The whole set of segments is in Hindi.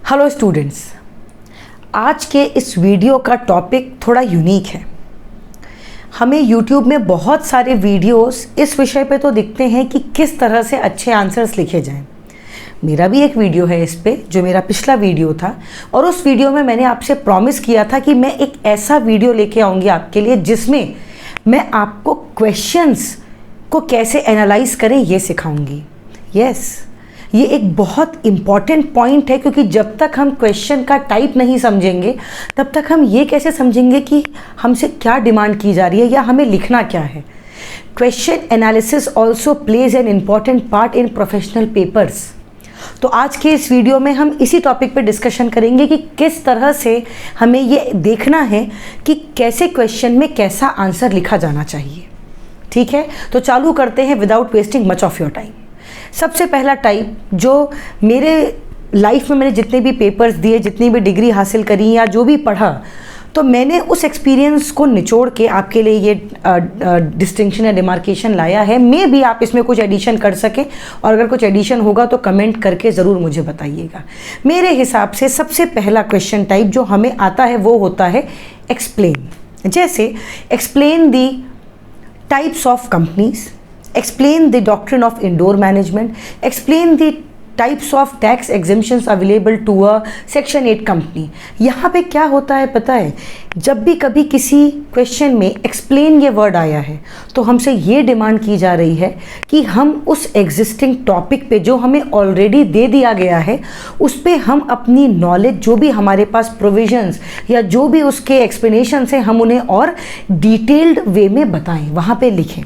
हेलो स्टूडेंट्स, आज के इस वीडियो का टॉपिक थोड़ा यूनिक है। हमें YouTube में बहुत सारे वीडियोस इस विषय पे तो दिखते हैं कि किस तरह से अच्छे आंसर्स लिखे जाएं। मेरा भी एक वीडियो है इस पे, जो मेरा पिछला वीडियो था, और उस वीडियो में मैंने आपसे प्रॉमिस किया था कि मैं एक ऐसा वीडियो लेके आऊँगी आपके लिए जिसमें मैं आपको क्वेश्चंस को कैसे एनालाइज करें ये सिखाऊंगी। ये एक बहुत इम्पॉर्टेंट पॉइंट है, क्योंकि जब तक हम क्वेश्चन का टाइप नहीं समझेंगे तब तक हम ये कैसे समझेंगे कि हमसे क्या डिमांड की जा रही है या हमें लिखना क्या है। Question analysis also plays an important part in professional papers. तो आज के इस वीडियो में हम इसी टॉपिक पे डिस्कशन करेंगे कि किस तरह से हमें ये देखना है कि कैसे क्वेश्चन में कैसा आंसर लिखा जाना चाहिए। ठीक है, तो चालू करते हैं without wasting much of your time. सबसे पहला टाइप जो मेरे लाइफ में मैंने जितने भी पेपर्स दिए, जितनी भी डिग्री हासिल करी या जो भी पढ़ा, तो मैंने उस एक्सपीरियंस को निचोड़ के आपके लिए ये डिस्टिंक्शन या डिमार्केशन लाया है। मे भी आप इसमें कुछ एडिशन कर सकें, और अगर कुछ एडिशन होगा तो कमेंट करके ज़रूर मुझे बताइएगा। मेरे हिसाब से सबसे पहला क्वेश्चन टाइप जो हमें आता है वो होता है एक्सप्लेन। जैसे explain the types of companies, explain the doctrine of indoor management, explain the types of tax exemptions available to a section 8 company। यहाँ पे क्या होता है पता है, जब भी कभी किसी क्वेश्चन में explain ये वर्ड आया है तो हमसे ये डिमांड की जा रही है कि हम उस एग्जिस्टिंग टॉपिक पे जो हमें ऑलरेडी दे दिया गया है उस पे हम अपनी नॉलेज, जो भी हमारे पास प्रोविजंस या जो भी उसके एक्सप्लेनेशन है, हम उन्हें और डिटेल्ड वे में बताएं, वहाँ पे लिखें।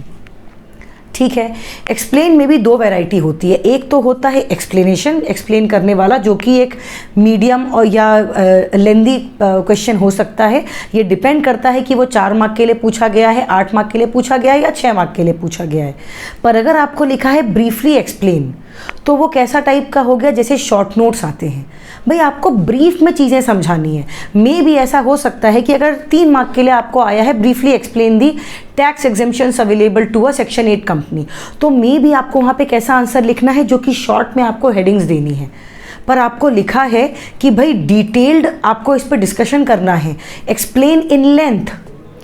ठीक है, एक्सप्लेन में भी दो वैरायटी होती है। एक तो होता है एक्सप्लेनेशन, एक्सप्लेन करने वाला, जो कि एक मीडियम और या लेंदी क्वेश्चन हो सकता है। ये डिपेंड करता है कि वो 4 मार्क के लिए पूछा गया है, 8 मार्क के लिए पूछा गया है या 6 मार्क के लिए पूछा गया है। पर अगर आपको लिखा है ब्रीफली एक्सप्लेन, तो वो कैसा टाइप का हो गया, जैसे शॉर्ट नोट्स आते हैं। भाई आपको ब्रीफ में चीज़ें समझानी है। मे भी ऐसा हो सकता है कि अगर 3 मार्क के लिए आपको आया है briefly explain the tax exemptions available to a section 8 company, तो मे भी आपको वहाँ पे कैसा आंसर लिखना है, जो कि शॉर्ट में आपको हेडिंग्स देनी है। पर आपको लिखा है कि भाई डिटेल्ड आपको इस पर डिस्कशन करना है, एक्सप्लेन इन लेंथ।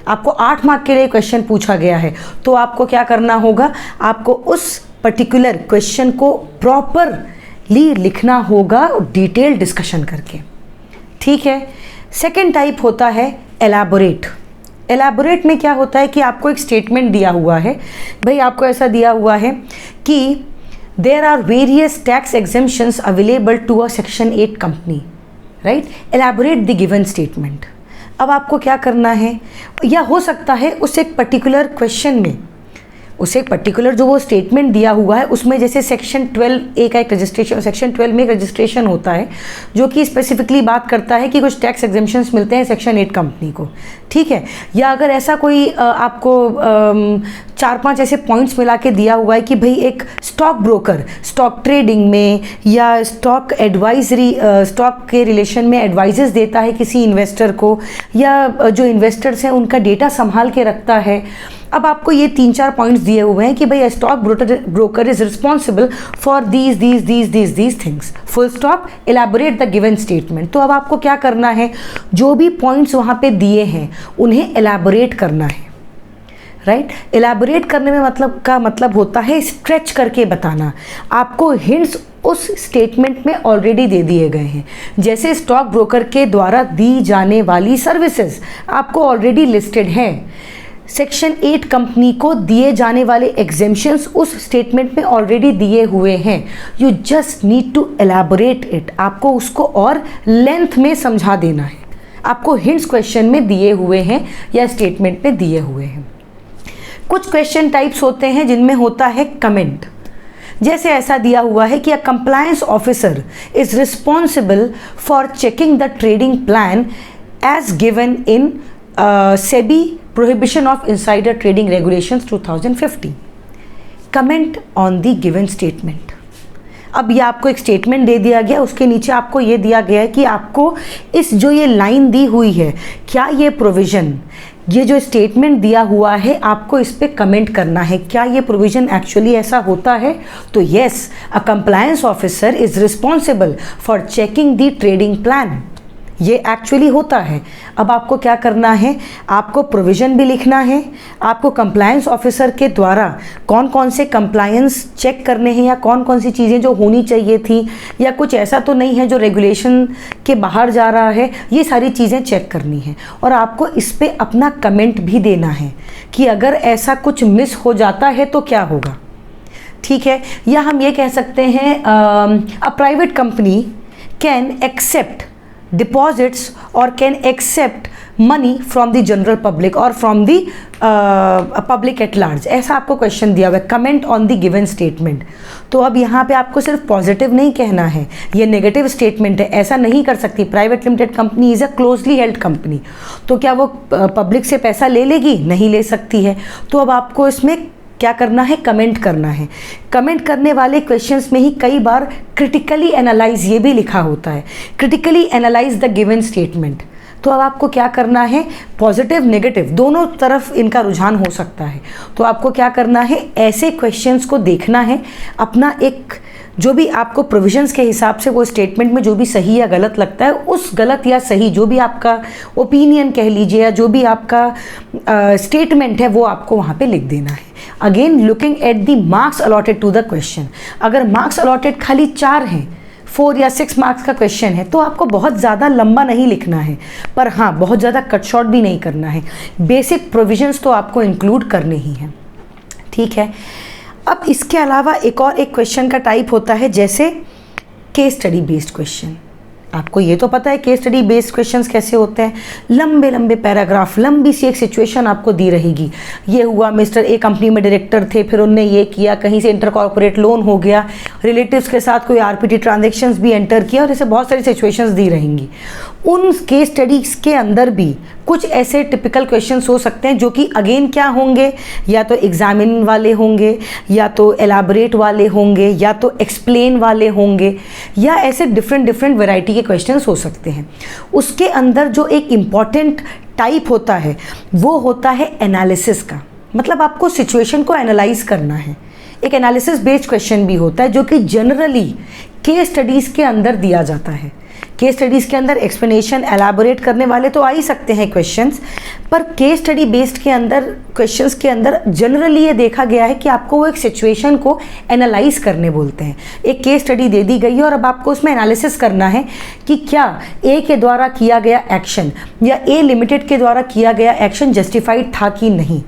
आपको 8 मार्क के लिए क्वेश्चन पूछा गया है, तो आपको क्या करना होगा, आपको उस पर्टिकुलर क्वेश्चन को प्रॉपरली लिखना होगा, डिटेल डिस्कशन करके। ठीक है, सेकंड टाइप होता है एलैबोरेट। एलैबोरेट में क्या होता है कि आपको एक स्टेटमेंट दिया हुआ है। भाई आपको ऐसा दिया हुआ है कि there are various tax exemptions available to a section 8 company, right. Elaborate the given statement. अब आपको क्या करना है, या हो सकता है उस एक पर्टिकुलर क्वेश्चन में, उसे एक पर्टिकुलर जो वो स्टेटमेंट दिया हुआ है उसमें, जैसे सेक्शन 12A का एक रजिस्ट्रेशन, सेक्शन 12 में एक रजिस्ट्रेशन होता है जो कि स्पेसिफिकली बात करता है कि कुछ टैक्स एग्जेम्पशंस मिलते हैं सेक्शन 8 कंपनी को। ठीक है, या अगर ऐसा कोई आपको 4-5 ऐसे पॉइंट्स मिला के दिया हुआ है कि भाई एक स्टॉक ब्रोकर स्टॉक ट्रेडिंग में या स्टॉक एडवाइजरी, स्टॉक के रिलेशन में एडवाइजेस देता है किसी इन्वेस्टर को, या जो इन्वेस्टर्स हैं उनका डेटा संभाल के रखता है। अब आपको ये 3-4 पॉइंट्स दिए हुए हैं कि भाई stock broker is responsible for these things, full stop, elaborate the given statement. तो अब आपको क्या करना है, जो भी पॉइंट्स वहाँ पे दिए हैं उन्हें एलैबोरेट करना है, राइट। एलैबोरेट करने में मतलब होता है स्ट्रेच करके बताना। आपको हिंट्स उस स्टेटमेंट में ऑलरेडी दे दिए गए हैं। जैसे स्टॉक ब्रोकर के द्वारा दी जाने वाली सर्विसेज आपको ऑलरेडी लिस्टेड हैं, सेक्शन 8 कंपनी को दिए जाने वाले एग्जेम्पशंस उस स्टेटमेंट में ऑलरेडी दिए हुए हैं। You just need to elaborate it. आपको उसको और लेंथ में समझा देना है। आपको हिंट्स क्वेश्चन में दिए हुए हैं या स्टेटमेंट में दिए हुए हैं। कुछ क्वेश्चन टाइप्स होते हैं जिनमें होता है कमेंट। जैसे ऐसा दिया हुआ है कि a compliance officer is responsible for checking the trading plan as given in SEBI prohibition of insider trading regulations 2015। Comment on the given statement. अब ये आपको एक स्टेटमेंट दे दिया गया, उसके नीचे आपको ये दिया गया है कि आपको इस जो ये लाइन दी हुई है, क्या ये प्रोविज़न ये जो स्टेटमेंट दिया हुआ है आपको इस पे कमेंट करना है, क्या ये प्रोविजन एक्चुअली ऐसा होता है? तो yes, a compliance officer is responsible for checking the trading plan, ये एक्चुअली होता है। अब आपको क्या करना है, आपको प्रोविज़न भी लिखना है, आपको कंप्लायंस ऑफिसर के द्वारा कौन कौन से कंप्लायंस चेक करने हैं या कौन कौन सी चीज़ें जो होनी चाहिए थी या कुछ ऐसा तो नहीं है जो रेगुलेशन के बाहर जा रहा है, ये सारी चीज़ें चेक करनी है। और आपको इस पर अपना कमेंट भी देना है कि अगर ऐसा कुछ मिस हो जाता है तो क्या होगा, ठीक है। या हम ये कह सकते हैं a private company can accept deposits or can accept money from the general public or from the public at large, ऐसा आपको क्वेश्चन दिया हुआ है, comment on the given statement. तो अब यहाँ पे आपको सिर्फ पॉजिटिव नहीं कहना है, ये नेगेटिव स्टेटमेंट है, ऐसा नहीं कर सकती। Private limited company is a closely held company, तो क्या वो पब्लिक से पैसा ले लेगी? नहीं ले सकती है। तो अब आपको इसमें क्या करना है, कमेंट करना है। कमेंट करने वाले क्वेश्चंस में ही कई बार क्रिटिकली एनालाइज ये भी लिखा होता है, critically analyse the given statement. तो अब आपको क्या करना है, पॉजिटिव नेगेटिव दोनों तरफ इनका रुझान हो सकता है। तो आपको क्या करना है, ऐसे क्वेश्चंस को देखना है, अपना एक जो भी आपको प्रोविजंस के हिसाब से वो स्टेटमेंट में जो भी सही या गलत लगता है, उस गलत या सही जो भी आपका ओपिनियन कह लीजिए या जो भी आपका स्टेटमेंट है वो आपको वहाँ पे लिख देना है। Again looking at the marks allotted to the question. अगर मार्क्स अलॉटेड खाली 4 हैं, 4 या 6 मार्क्स का क्वेश्चन है, तो आपको बहुत ज़्यादा लंबा नहीं लिखना है, पर हाँ बहुत ज़्यादा कट शॉर्ट भी नहीं करना है। बेसिक प्रोविजंस तो आपको इंक्लूड करने ही हैं, ठीक है। अब इसके अलावा एक क्वेश्चन का टाइप होता है जैसे केस स्टडी बेस्ड क्वेश्चन। आपको ये तो पता है केस स्टडी बेस्ड क्वेश्चंस कैसे होते हैं, लंबे लंबे पैराग्राफ, लंबी सी एक सिचुएशन आपको दी रहेगी। ये हुआ, मिस्टर ए कंपनी में डायरेक्टर थे, फिर उनने ये किया, कहीं से इंटर कॉर्पोरेट लोन हो गया, रिलेटिव्स के साथ कोई आरपीटी ट्रांजेक्शंस भी एंटर किया, और ऐसे बहुत सारी सिचुएशंस दी रहेंगी। उन केस स्टडीज़ के अंदर भी कुछ ऐसे टिपिकल क्वेश्चंस हो सकते हैं जो कि अगेन क्या होंगे, या तो एग्जामिन वाले होंगे, या तो एलाबोरेट वाले होंगे, या तो एक्सप्लेन वाले होंगे, या ऐसे डिफरेंट वैरायटी के क्वेश्चंस हो सकते हैं। उसके अंदर जो एक इम्पॉर्टेंट टाइप होता है वो होता है एनालिसिस का, मतलब आपको सिचुएशन को एनालाइज करना है। एक एनालिसिस बेस्ड क्वेश्चन भी होता है जो कि जनरली केस स्टडीज़ के अंदर दिया जाता है। केस स्टडीज़ के अंदर एक्सप्लेनेशन एलाबोरेट करने वाले तो आ ही सकते हैं क्वेश्चंस, पर केस स्टडी बेस्ड के अंदर क्वेश्चंस के अंदर जनरली ये देखा गया है कि आपको वो एक सिचुएशन को एनालाइज करने बोलते हैं। एक केस स्टडी दे दी गई है और अब आपको उसमें एनालिसिस करना है कि क्या ए के द्वारा किया गया एक्शन या ए लिमिटेड के द्वारा किया गया एक्शन जस्टिफाइड था कि नहीं।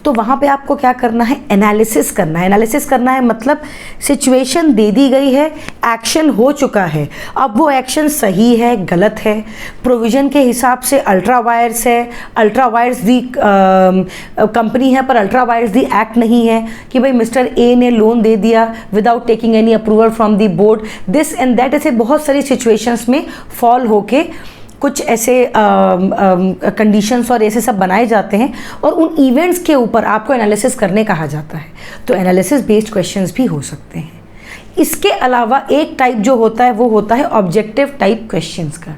तो वहाँ पे आपको क्या करना है, एनालिसिस करना है। एनालिसिस करना है मतलब सिचुएशन दे दी गई है, एक्शन हो चुका है, अब वो एक्शन सही है गलत है, प्रोविजन के हिसाब से अल्ट्रा वायर्स है, अल्ट्रा वायर्स दी कंपनी है पर अल्ट्रा वायर्स दी एक्ट नहीं है, कि भाई मिस्टर ए ने लोन दे दिया without taking any approval from the board, this and that. ऐसे बहुत सारी सिचुएशंस में फॉल होके कुछ ऐसे कंडीशंस और ऐसे सब बनाए जाते हैं और उन इवेंट्स के ऊपर आपको एनालिसिस करने कहा जाता है। तो एनालिसिस बेस्ड क्वेश्चंस भी हो सकते हैं। इसके अलावा एक टाइप जो होता है वो होता है ऑब्जेक्टिव टाइप क्वेश्चंस का।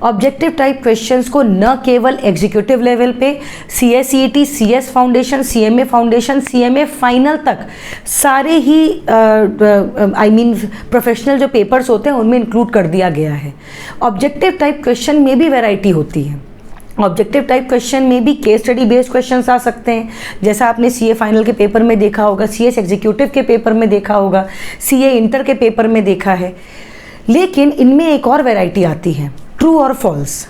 ऑब्जेक्टिव टाइप क्वेश्चंस को न केवल एग्जीक्यूटिव लेवल पे CSET, CS foundation, CMA foundation, CMA final तक सारे ही प्रोफेशनल जो पेपर्स होते हैं उनमें इंक्लूड कर दिया गया है। ऑब्जेक्टिव टाइप क्वेश्चन में भी वैरायटी होती है। ऑब्जेक्टिव टाइप क्वेश्चन में भी केस स्टडी बेस्ड क्वेश्चंस आ सकते हैं, जैसा आपने CA फाइनल के पेपर में देखा होगा, CS एग्जीक्यूटिव के पेपर में देखा होगा, CA इंटर के पेपर में देखा है। लेकिन इनमें एक और वैरायटी आती है, ट्रू और फॉल्स।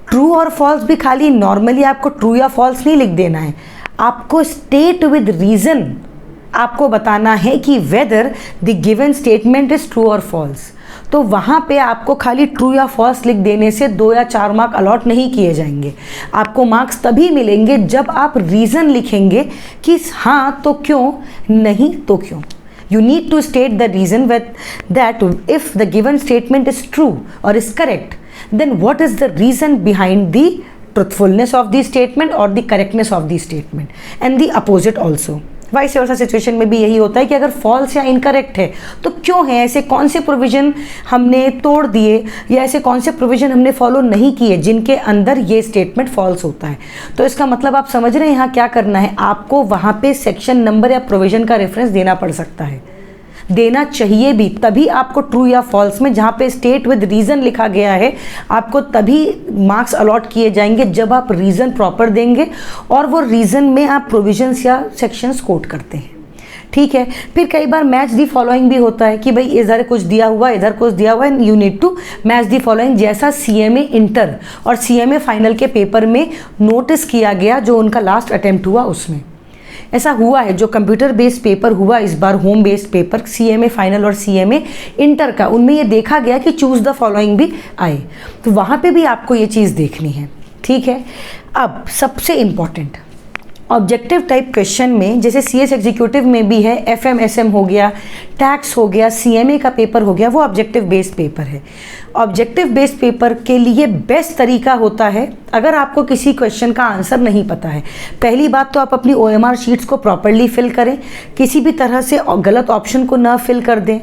ट्रू और फॉल्स भी खाली नॉर्मली आपको ट्रू या फॉल्स नहीं लिख देना है, आपको स्टेट विद रीज़न आपको बताना है कि whether the given statement is true और फॉल्स। तो वहाँ पे आपको खाली ट्रू या फॉल्स लिख देने से 2 या 4 मार्क अलॉट नहीं किए जाएंगे। आपको मार्क्स तभी मिलेंगे जब आप रीज़न लिखेंगे कि हाँ तो क्यों, नहीं तो क्यों। You need to state the reason with that if the given statement is true or is correct, then what is the reason behind the truthfulness of the statement or the correctness of the statement, and the opposite also. Vice versa situation में भी यही होता है कि अगर फॉल्स या इनकरेक्ट है तो क्यों है, ऐसे कौन से प्रोविजन हमने तोड़ दिए या ऐसे कौन से प्रोविजन हमने फॉलो नहीं किए जिनके अंदर ये स्टेटमेंट फॉल्स होता है। तो इसका मतलब आप समझ रहे हैं यहाँ क्या करना है, आपको वहाँ पे सेक्शन नंबर या प्रोविजन का रेफरेंस देना पड़ सकता है, देना चाहिए भी, तभी आपको ट्रू या फॉल्स में जहाँ पे स्टेट विद रीज़न लिखा गया है आपको तभी मार्क्स अलॉट किए जाएंगे जब आप रीज़न प्रॉपर देंगे और वो रीज़न में आप प्रोविजंस या सेक्शंस कोट करते हैं। ठीक है, फिर कई बार मैच दी फॉलोइंग भी होता है कि भाई इधर कुछ दिया हुआ इधर कुछ दिया हुआ है, you need to match the following, जैसा सीएमए इंटर और सीएमए फाइनल के पेपर में नोटिस किया गया जो उनका लास्ट अटेम्प्ट हुआ उसमें ऐसा हुआ है। जो कंप्यूटर बेस्ड पेपर हुआ इस बार, home based paper CMA final और सीएमए इंटर का, उनमें ये देखा गया कि चूज द फॉलोइंग भी आए, तो वहाँ पे भी आपको ये चीज़ देखनी है। ठीक है, अब सबसे इम्पॉर्टेंट ऑब्जेक्टिव टाइप क्वेश्चन में, जैसे सीएस एग्जीक्यूटिव में भी है, एफएमएसएम हो गया, टैक्स हो गया, सीएमए का पेपर हो गया, वो ऑब्जेक्टिव बेस्ड पेपर है। ऑब्जेक्टिव बेस्ड पेपर के लिए बेस्ट तरीका होता है, अगर आपको किसी क्वेश्चन का आंसर नहीं पता है, पहली बात तो आप अपनी ओएमआर शीट्स को प्रॉपरली फिल करें, किसी भी तरह से गलत ऑप्शन को ना फिल कर दें,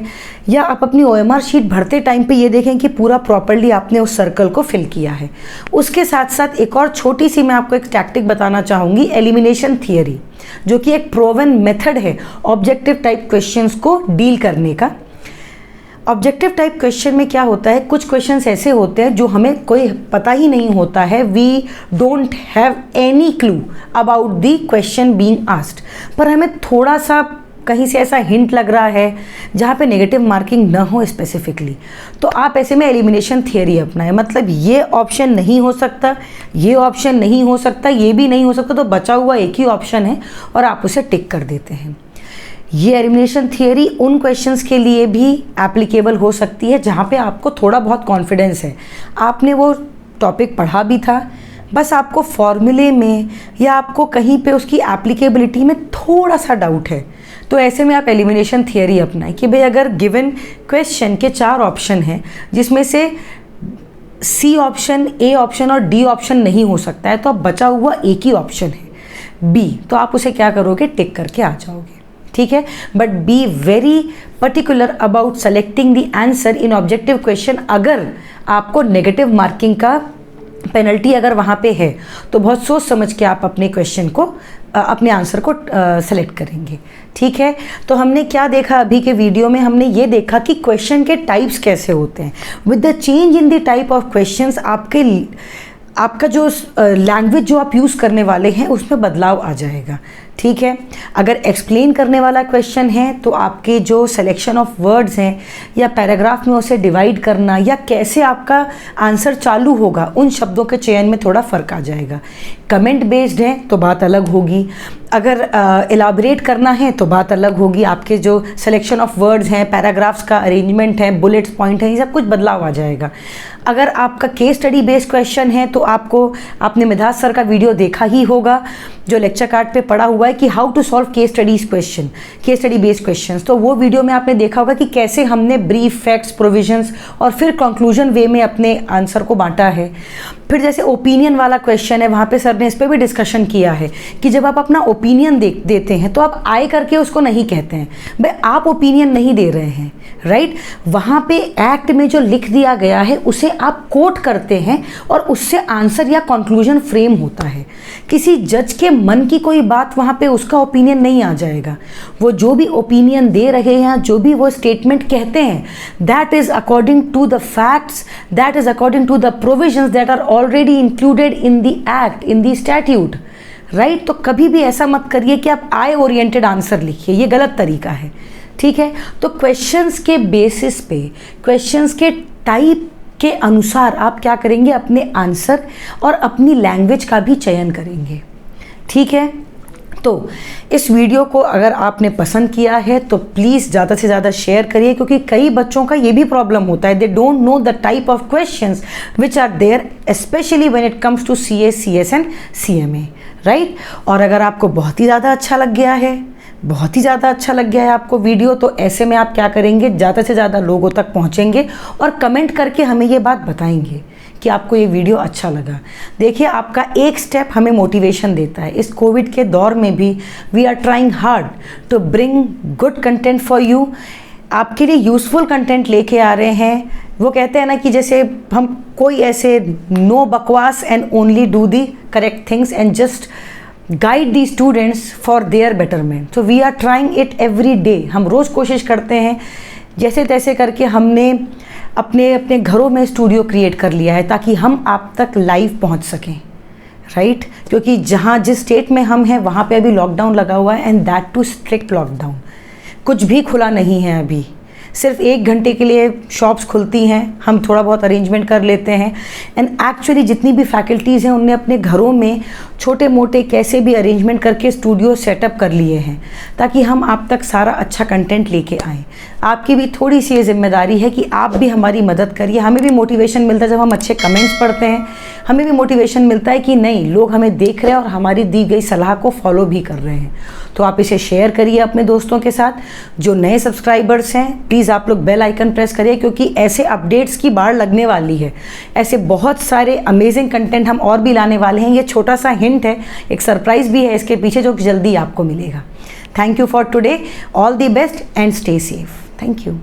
या आप अपनी ओएमआर शीट भरते टाइम पे ये देखें कि पूरा प्रॉपरली आपने उस सर्कल को फिल किया है। उसके साथ साथ एक और छोटी सी मैं आपको एक टैक्टिक बताना चाहूँगी, एलिमिनेशन थियरी, जो कि एक प्रोवन मेथड है ऑब्जेक्टिव टाइप क्वेश्चंस को डील करने का। ऑब्जेक्टिव टाइप क्वेश्चन में क्या होता है, कुछ क्वेश्चंस ऐसे होते हैं जो हमें कोई पता ही नहीं होता है, we don't have any clue about the question being asked, पर हमें थोड़ा सा कहीं से ऐसा हिंट लग रहा है जहाँ पे नेगेटिव मार्किंग ना हो स्पेसिफिकली, तो आप ऐसे में एलिमिनेशन थियरी अपनाएं, मतलब ये ऑप्शन नहीं हो सकता, ये ऑप्शन नहीं हो सकता, ये भी नहीं हो सकता, तो बचा हुआ एक ही ऑप्शन है और आप उसे टिक कर देते हैं। ये एलिमिनेशन थियरी उन क्वेश्चंस के लिए भी एप्लीकेबल हो सकती है जहाँ पे आपको थोड़ा बहुत कॉन्फिडेंस है, आपने वो टॉपिक पढ़ा भी था, बस आपको फॉर्मूले में या आपको कहीं पे उसकी एप्लीकेबिलिटी में थोड़ा सा डाउट है, तो ऐसे में आप एलिमिनेशन थियरी अपनाएं कि भाई अगर गिवन क्वेश्चन के 4 ऑप्शन हैं जिसमें से सी ऑप्शन, ए ऑप्शन और डी ऑप्शन नहीं हो सकता है, तो अब बचा हुआ एक ही ऑप्शन है बी, तो आप उसे क्या करोगे, टिक करके आ जाओगे। ठीक है, but be very particular about selecting the answer in objective question. अगर आपको नेगेटिव मार्किंग का पेनल्टी अगर वहाँ पे है तो बहुत सोच समझ के आप अपने क्वेश्चन को, अपने आंसर को सेलेक्ट करेंगे। ठीक है, तो हमने क्या देखा अभी के वीडियो में, हमने ये देखा कि क्वेश्चन के टाइप्स कैसे होते हैं। With the change in the type of questions आपका जो लैंग्वेज जो आप यूज़ करने वाले हैं उसमें बदलाव आ जाएगा। ठीक है, अगर एक्सप्लेन करने वाला क्वेश्चन है तो आपके जो सिलेक्शन ऑफ वर्ड्स हैं या पैराग्राफ में उसे डिवाइड करना या कैसे आपका आंसर चालू होगा, उन शब्दों के चयन में थोड़ा फ़र्क आ जाएगा। कमेंट बेस्ड है तो बात अलग होगी, अगर एलाबरेट करना है तो बात अलग होगी, आपके जो सिलेक्शन ऑफ वर्ड्स हैं, पैराग्राफ्स का अरेंजमेंट है, बुलेट्स पॉइंट है, ये सब कुछ बदलाव आ जाएगा। अगर आपका केस स्टडी बेस्ड क्वेश्चन है तो आपने मिधास सर का वीडियो देखा ही होगा जो लेक्चर कार्ड पे पड़ा हुआ है कि how to solve case studies question, case study based questions, तो वो वीडियो में आपने देखा होगा कि कैसे हमने ब्रीफ, फैक्ट्स, प्रोविजंस और फिर कंक्लूजन वे में अपने आंसर को बांटा है। फिर जैसे ओपिनियन वाला क्वेश्चन है, वहाँ पे सर ने इस पर भी डिस्कशन किया है कि जब आप अपना ओपिनियन देते हैं तो आप आए करके उसको नहीं कहते हैं, भाई आप ओपिनियन नहीं दे रहे हैं, राइट। वहाँ पे एक्ट में जो लिख दिया गया है उसे आप कोट करते हैं और उससे आंसर या कंक्लूजन फ्रेम होता है। किसी जज के मन की कोई बात वहाँ पे उसका ओपिनियन नहीं आ जाएगा, वो जो भी ओपिनियन दे रहे हैं, जो भी वो स्टेटमेंट कहते हैं, that is according to the facts, that is according to the provisions that are already included in the act, in the statute, right. तो कभी भी ऐसा मत करिए कि आप आई ओरिएंटेड आंसर लिखिए, ये गलत तरीका है। ठीक है, तो क्वेश्चंस के बेसिस पे, क्वेश्चंस के टाइप के अनुसार आप क्या करेंगे, अपने आंसर और अपनी लैंग्वेज का भी चयन करेंगे। ठीक है, तो इस वीडियो को अगर आपने पसंद किया है तो प्लीज़ ज़्यादा से ज़्यादा शेयर करिए, क्योंकि कई बच्चों का ये भी प्रॉब्लम होता है, they don't know the type of questions which are there, specially when it comes to CA, CS and CMA, right. और अगर आपको बहुत ही ज़्यादा अच्छा लग गया है बहुत ही ज़्यादा अच्छा लग गया है आपको वीडियो, तो ऐसे में आप क्या करेंगे, ज़्यादा से ज़्यादा लोगों तक पहुँचेंगे और कमेंट करके हमें ये बात बताएंगे कि आपको ये वीडियो अच्छा लगा। देखिए, आपका एक स्टेप हमें मोटिवेशन देता है। इस कोविड के दौर में भी we are trying hard to bring good content for you. आपके लिए यूज़फुल कंटेंट लेके आ रहे हैं। वो कहते हैं ना कि जैसे हम कोई ऐसे नो बकवास and only do the correct things and just guide the students for their betterment. तो we are trying it every day. हम रोज़ कोशिश करते हैं, जैसे तैसे करके हमने अपने अपने घरों में स्टूडियो क्रिएट कर लिया है ताकि हम आप तक लाइव पहुंच सकें, राइट? क्योंकि जहां जिस स्टेट में हम हैं वहां पे अभी लॉकडाउन लगा हुआ है, and that too strict lockdown. कुछ भी खुला नहीं है अभी, सिर्फ 1 घंटे के लिए शॉप्स खुलती हैं, हम थोड़ा बहुत अरेंजमेंट कर लेते हैं। एंड एक्चुअली जितनी भी फैकल्टीज़ हैं उनने अपने घरों में छोटे मोटे कैसे भी अरेंजमेंट करके स्टूडियो सेटअप कर लिए हैं ताकि हम आप तक सारा अच्छा कंटेंट लेके आएँ। आपकी भी थोड़ी सी ये जिम्मेदारी है कि आप भी हमारी मदद करिए। हमें भी मोटिवेशन मिलता है जब हम अच्छे कमेंट्स पढ़ते हैं, हमें भी मोटिवेशन मिलता है कि नहीं, लोग हमें देख रहे हैं और हमारी दी गई सलाह को फॉलो भी कर रहे हैं। तो आप इसे शेयर करिए अपने दोस्तों के साथ। जो नए सब्सक्राइबर्स हैं, प्लीज़ आप लोग बेल आइकन प्रेस करिए, क्योंकि ऐसे अपडेट्स की बाढ़ लगने वाली है। ऐसे बहुत सारे अमेजिंग कंटेंट हम और भी लाने वाले हैं। ये छोटा सा हिंट है, एक सरप्राइज भी है इसके पीछे जो जल्दी आपको मिलेगा। Thank you for today, all the best and stay safe. Thank you.